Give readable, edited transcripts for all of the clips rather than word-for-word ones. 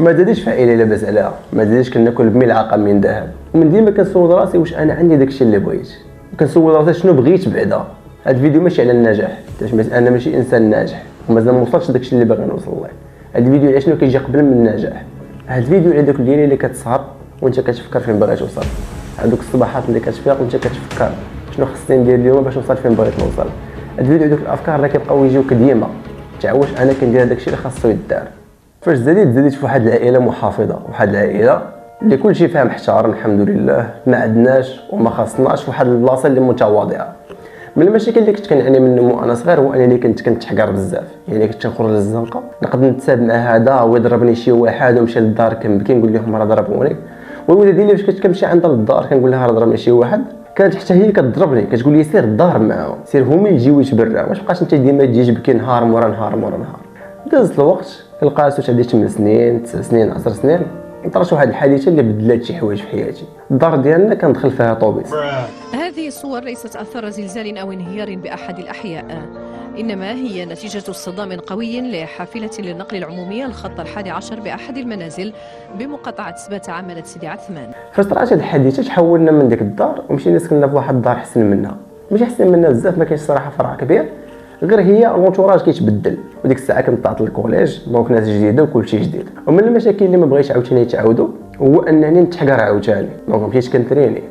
ما زادش فعيله لاباس عليها، ما زادش كناكل بملعقه من ذهب. ومن ديما كنسول راسي واش انا عندي داكشي اللي بغيت، وكنسول راسي شنو بغيت بعدا. هاد الفيديو ماشي على النجاح، حيت انا ماشي انسان ناجح ومازال ما وصلتش داكشي اللي باغي نوصل له. هاد الفيديو على شنو كيجي قبل من النجاح. هاد الفيديو على داك الليله اللي كتسهر وانت كتفكر فين باغي توصل، هادوك الصباحات اللي كتفيق وانت كتفكر شنو خصني ندير اليوم باش نوصل فين بغيت نوصل. هاد الفيديو على دوك الافكار اللي كيبقاو يجيوك ديما تاع واش انا كندير داكشي اللي خاصو يدار. فاش زاديت في واحد العائله محافظه، واحد العائله اللي كلشي فيها محترم الحمد لله، ما عندناش وما خاصناش واحد البلاصه اللي متواضعه. من المشاكل اللي كنت كنعاني منهم وانا صغير هو انني كنت كنتحقر بزاف، يعني كنت نخرج للزنقه نقدر نتساب مع هذا ويضربني شي واحد ومشى للدار كنبكي نقول لهم راه ضربوني. والوالده ديالي فاش كنت كنمشي عندها للدار كنقول لها راه ضربني شي واحد، كانت حتى هي كتضربني كتقول لي سير الدار معاهم، سير هما يجيو يتبرعوا، واش بقاش انت ديما تجي تبكي نهار مورا نهار مورا نهار. دازت الوقت لقيت عندي 8 سنين 9 سنين 10 سنين طرات واحد الحادثه اللي بدلات شي حوايج في حياتي. الدار ديالنا كندخل فيها طوبيس. هذه الصور ليست اثر زلزال او انهيار باحد الاحياء، انما هي نتيجه صدام قوي لحافله للنقل العمومي الخط 11 باحد المنازل بمقاطعه سباته عملت سيدي عثمان. فاش طرات هاد الحادثه تحولنا من ديك الدار ومشينا سكننا في واحد الدار احسن منها، ماشي احسن منها بزاف، ما كاينش صراحه فرع كبير، غير هي لونتوراج كيتبدل. وديك الساعه كنت طلعت للكوليج دونك ناس جديده وكلشي جديد. ومن المشاكل اللي ما بغيتش عاوتاني يتعاودوا هو انني نتحقر عاوتاني، دونك مشيت كنتريني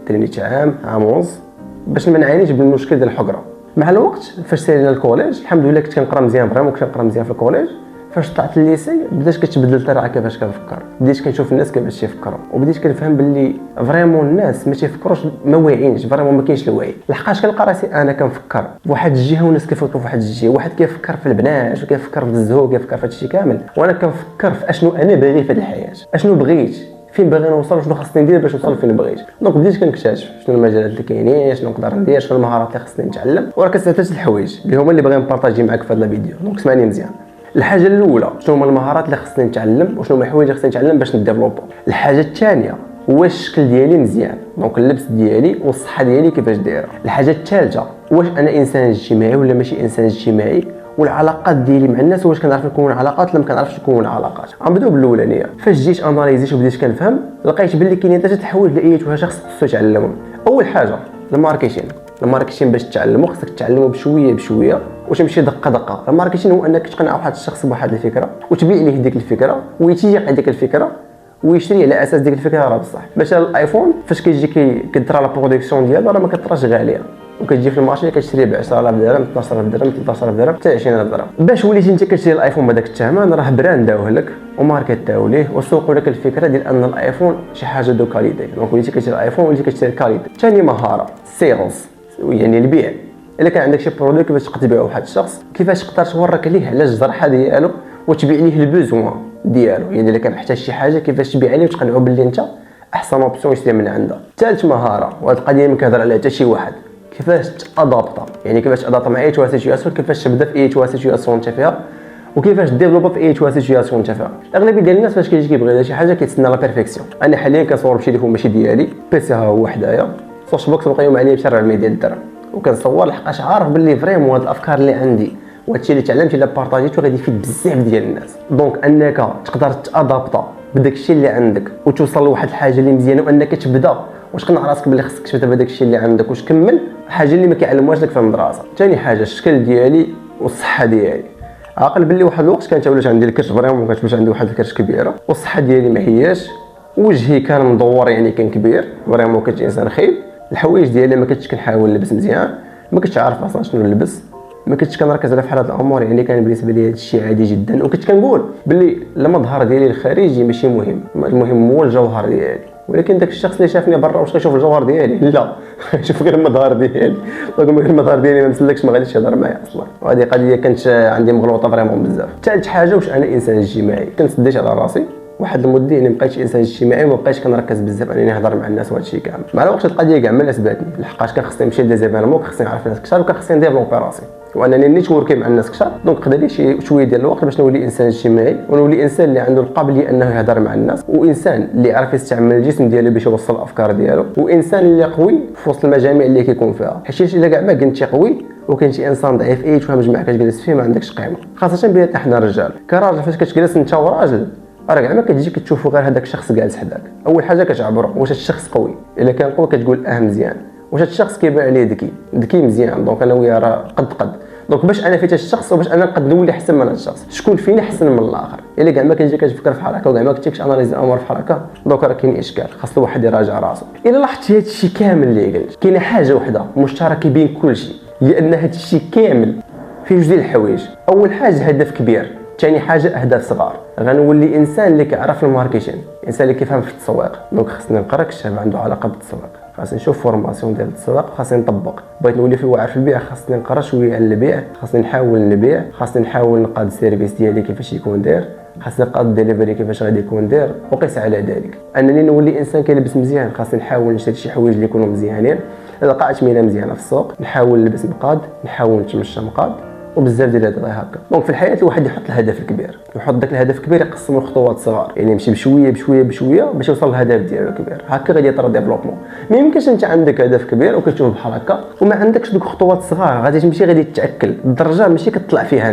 عام ونص باش ما نعانيش بالمشكل ديال الحقره. مع الوقت فاش سالينا الكوليج الحمد لله كنت كنقرا مزيان فريمون، كنت كنقرا مزيان في الكوليج. فاش طلعت الليسي بدات كتبدل الطريقه كيفاش كنفكر، بديت كنشوف الناس كيفاش تيفكروا، وبديت كنفهم باللي فريمون الناس ما تيفكروش، ما واعيينش فريمون، ما كاينش الوعي. لحقاش كنلقى راسي انا كنفكر بواحد الجهه والناس كيفكروا فواحد الجهه، واحد كيفكر في البنات وكيفكر في الزهو كيفكر في هادشي كامل، وانا كنفكر في اشنو انا باغي في هاد الحياه، اشنو بغيت، فين باغي نوصل، شنو خاصني ندير باش نوصل فين بغيت. دونك بديت كنكتشف شنو المجالات اللي كاينين، شنو نقدر ندير، شنو المهارات اللي خاصني نتعلم. وراه كتعطيش الحوايج اللي هما اللي باغي نبارطاجي معاك في هذا الفيديو، دونك اسمعني مزيان. الحاجه الاولى شنو هما المهارات اللي خصني نتعلم وشنو هما الحوايج اللي خصني نتعلم باش نديفلوبو. الحاجه الثانيه هو الشكل ديالي مزيان، دونك اللبس ديالي والصحه ديالي كيفاش دايره. الحاجه الثالثه واش انا انسان اجتماعي ولا ماشي انسان اجتماعي، والعلاقات ديالي مع الناس واش كنعرف نكون علاقات ولا ما كنعرفش نكون علاقات. غنبداو بالاولانيه. فاش جيت اناليزيت وبديت كنفهم لقيت باللي كاينين 3 حوايج اللي اي شخص خصو يتعلمهم. اول حاجه الماركتين باش تتعلمو خصك تتعلمو بشويه واش ماشي دقه. الماركتين هو انك تقنع واحد الشخص بواحد الفكره وتبيع ليه ديك الفكره ويتيق ديك الفكره ويشري على اساس ديك الفكره راه بصح. مثلا الايفون فاش كيجي كيطرا لا برودكسيون ديالو راه ما كطراش غاليه، وكتجي في المارشي كتشري ب 10000 درهم 12000 درهم 13000 درهم حتى 20000 درهم. باش وليتي انت كتشري الايفون بهذاك الثمن راه براند داوه لك وماركتاو ليه وسوقوا لك الفكره ديال ان الايفون شي حاجه دو كاليتي، دونك وليتي كتشري الايفون وليتي كتشري كاليتي. ثاني مهاره سيلز، يعني البيع. الا كان عندك شي برودوي كيفاش تقدر تبيعو لواحد الشخص، كيفاش تقدر تورك ليه على الجرحه ديالو وتبيع ليه البوزوان ديالو، يعني الا كان محتاج شي حاجه كيفاش تبيع ليه وتقنعو باللي انت احسن اوبسيون يشري من عندها. ثالث مهاره وهاد القضيه ما كيهضر عليها حتى شي واحد، كيفاش تادابطا، يعني كيفاش تادابطا مع اي سيتواسيون، كيفاش تبدا في اي سيتواسيون انت فيها وكيفاش ديفلوب في اي سيتواسيون انت فيها. الاغلبيه ديال الناس فاش كيبغي شي حاجه كيتسنى لا بيرفيكسيون. انا حاليا كنصور بشي تليفون ماشي ديالي، بيسي ها هو حدايا سوش بوكس مقيوم عليه ب 400 ديال الدرهم، وكنصور لحقاش عارف باللي فريمون هاد الافكار اللي عندي وهادشي اللي تعلمت الا بارطاجيتو غادي يفيد بزاف ديال الناس. دونك انك تقدر تادابطا بداك الشيء اللي عندك وتوصل لواحد الحاجه اللي مزيانه، وانك تبدا واش تقنع راسك باللي خصك تبدا بداك الشيء اللي عندك واش تكمل حاجه اللي ما كيعلموهاش لك في المدرسه. ثاني حاجه الشكل ديالي والصحه ديالي. عاقل باللي واحد الوقت كانت ولات عندي الكرش فريمون، كانت ولات عندي واحد الكرش كبيره والصحه ديالي ما هياش، وجهي كان مدور يعني كان كبير فريمون، كنت انسان خايب. الحوايج ديالي ما كنتش كنحاول نلبس مزيان، ما كنتش عارف اصلا شنو نلبس، ما كنتش كنركز على فحال هاد الامور، يعني كان بالنسبه لي هذا الشيء عادي جدا. وكنت كنقول باللي المظهر ديالي الخارجي ماشي مهم، المهم هو الجوهر ديالي. ولكن داك الشخص اللي شافني برا واش كيشوف الجوهر ديالي؟ لا يشوف غير المظهر ديالي. رغم ان المظهر ديالي ما مسلكش ما غاديش يهضر معايا اصلا، وهذه قضيه كانت عندي مغلوطه فريمون بزاف. ثالث حاجه واش انا انسان اجتماعي، كنت سديت على راسي واحد المده يعني مابقيتش انسان اجتماعي وما بقيتش كنركز بزاف انني نهضر مع الناس وهذا الشيء كامل. مع الوقت القضيه كاع من اثباتني لحقاش كان خصني نمشي لديزيفيرمون، خصني نعرف الناس كثر وكان خصني نديفلوبي راسي وانني نيتوركي مع الناس كثر. دونك خدا لي شويه ديال الوقت باش نولي انسان اجتماعي ونولي انسان اللي عنده القابليه انه يهضر مع الناس، وانسان اللي يعرف يستعمل الجسم ديالو باش يوصل الافكار ديالو، وانسان اللي قوي في وسط المجامع اللي كيكون فيها. حيت الا كاع ما كنتي قوي وكان شي انسان ضعيف اي تفهم مجمع كتجلس فيه ما عندكش قيمه، خاصه بيناتنا حنا الرجال. كراجل فاش كتجلس انت وراجل راه كاع ما كتجي كتشوفوا غير هذاك الشخص جالس حداك. اول حاجه كتعبروا واش هذا الشخص قوي، الا كان قوي كتقول مزيان. واش هذا الشخص كيبان عليه ذكي مزيان، دونك انا وياه راه قد دونك باش انا فيت الشخص وباش انا نقد نولي احسن من هذا الشخص، شكون فينا احسن من الاخر. الا كاع ما كتجي كتفكر في حركه وكاع ما كتمشي اناليز الامور في حركه، دونك راه كاين اشكال، خاص الواحد يراجع راسو. الا لاحظتي هذا الشيء كامل اللي قلت، كاينه حاجه وحده مشتركه بين كل شيء، هي ان هذا الشيء كامل فيه جوج ديال الحوايج. اول حاجه هدف كبير، ثاني حاجه اهداف صغار. غنولي انسان اللي كيعرف الماركتين، انسان اللي كيفهم في التسويق. دونك خصني نقرا كتاب عنده علاقه بالتسويق، خاصني نشوف فورماسيون ديال التسويق، خاصني نطبق. بغيت نولي في واعر في البيع، خاصني نقرا شويه على البيع، خاصني نحاول نبيع، خاصني نحاول نقاد السيرفيس ديالي كيفاش يكون داير، خاصني نقاد الدليفري كيفاش غادي يكون داير. وقيس على ذلك انني نولي انسان كيلبس مزيان، خاصني نحاول نشري شي حوايج اللي يكونوا مزيانين. اذا لقيت مينه مزيانه في السوق نحاول نلبس مقاد، نحاول نتمشى مقاد، وبزاف ديال هاد هكا. دونك في الحياه الواحد يحط الهدف الكبير، يحط داك الهدف الكبير يقسمو لخطوات صغار، يعني يمشي بشويه باش يوصل للهدف ديالو الكبير. هكا غادي يطرا ديفلوبمون. ما يمكنش انت عندك هدف كبير وكتشوف بحال هكا وما عندكش دوك خطوات صغار، غادي تمشي غادي تتاكل. الدرجه ماشي كتطلع فيها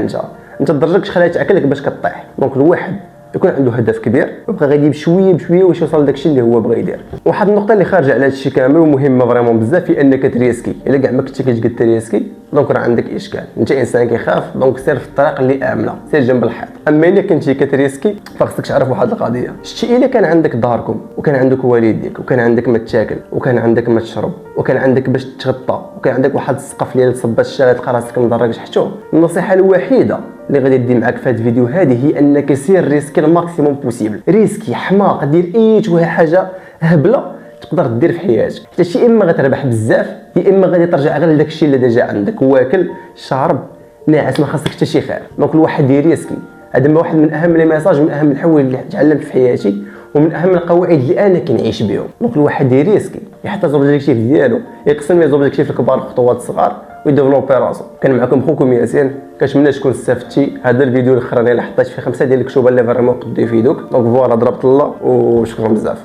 انت الدرجه كتخليها تاكلك باش كطيح. دونك الواحد يكون عنده هدف كبير ويبقى غادي بشويه واش يوصل لداكشي اللي هو بغى يدير. واحد النقطه اللي خارجه على هادشي كامل ومهمه فريمون بزاف، هي انك تريسكي. الا كاع ما كنتي كتقد تريسكي دونك راه عندك اشكال، انت انسان كيخاف، دونك سير في الطريق اللي امنه، سير جنب الحيط. اما الا كنتي كتريسكي فخصك تعرف واحد القضيه، شتي الا كان عندك داركم وكان عندك والديك وكان عندك ما تاكل وكان عندك ما تشرب وكان عندك باش تغطى وكان عندك واحد السقف اللي تصبات الشارع تلقى راسك مدرج تحتو، النصيحه الوحيده اللي غادي ندي معاك في هذا الفيديو هذه هي انك سير ريسكي الماكسيموم بوسيبل. ريسكي حماق، دير اي حاجه هبله تقدر دير في حياتك، حتى شي اما غتربح بزاف يا اما غادي ترجع غير لداك الشيء اللي ديجا عندك، واكل شارب ناعس، ما خاصك حتى شي خير. دونك الواحد يريسكي. هذا واحد من اهم لي ميساج، من اهم الحوايج اللي تعلمت في حياتي ومن اهم القواعد اللي انا كنعيش بهم. دونك الواحد يريسكي، يحط زوبجيكتيف ديالو، يقسم لي زوبجيكتيف الكبار خطوات صغار ويديفلوبي راسو. كان معكم خوكم ياسين، كنتمنى تكون استفدتي. هذا الفيديو الاخراني اللي حطيت فيه 5 ديال الكتب اللي فريمون قد يفيدوك. دونك فوالا ضربت الله وشكرا بزاف.